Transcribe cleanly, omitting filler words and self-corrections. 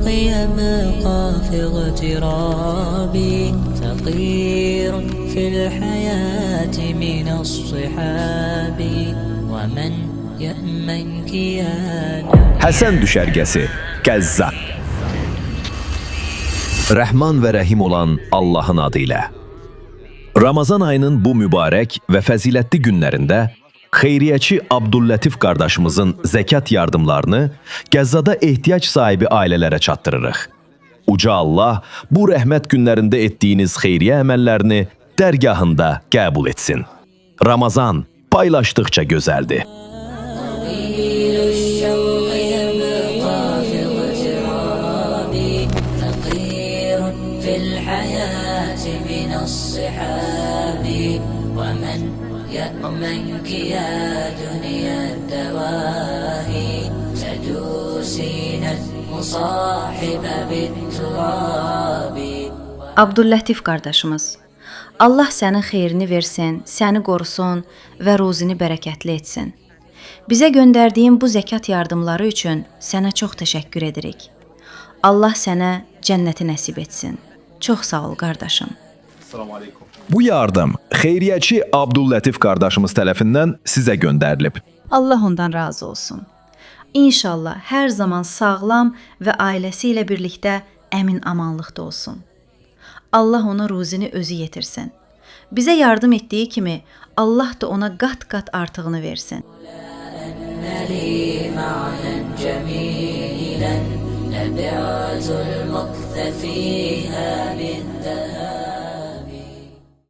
يبقى في اغترابي فقير في الحياة من الصحاب ومن يأمنك يا Həsən düşərgəsi Qəzza. Rəhman və Rəhim olan Allahın adı ilə. Ramazan ayının bu mübarək və fəzilətli günlərində xeyriyyəçi Abdüllətif qardaşımızın zəkat yardımlarını Qəzzada ehtiyac sahibi ailələrə çatdırırıq. Uca Allah bu rəhmət günlərində etdiyiniz xeyriyyə əməllərini dərgahında qəbul etsin. Ramazan paylaşdıqca gözəldir. يأمنك يا دنيا الدواهي تدوسين المصاحب بالتراب. Abdüllətif qardaşımız, Allah sənin xeyrini versin, səni qorusun və ruzini bərəkətli etsin. Bizə göndərdiyin bu zəkat yardımları üçün sənə çox təşəkkür edirik. Allah sənə cənnəti nəsib etsin. Çox sağ ol qardaşım. Bu yardım xeyriyyəçi Abdüllətif qardaşımız tərəfindən sizə göndərilib. Allah ondan razı olsun. İnşallah hər zaman sağlam və ailəsi ilə birlikdə əmin-amanlıqda olsun. Allah ona ruzini özü yetirsin. Bizə yardım etdiyi kimi Allah da ona qat-qat artığını versin. نبعث المكث فيها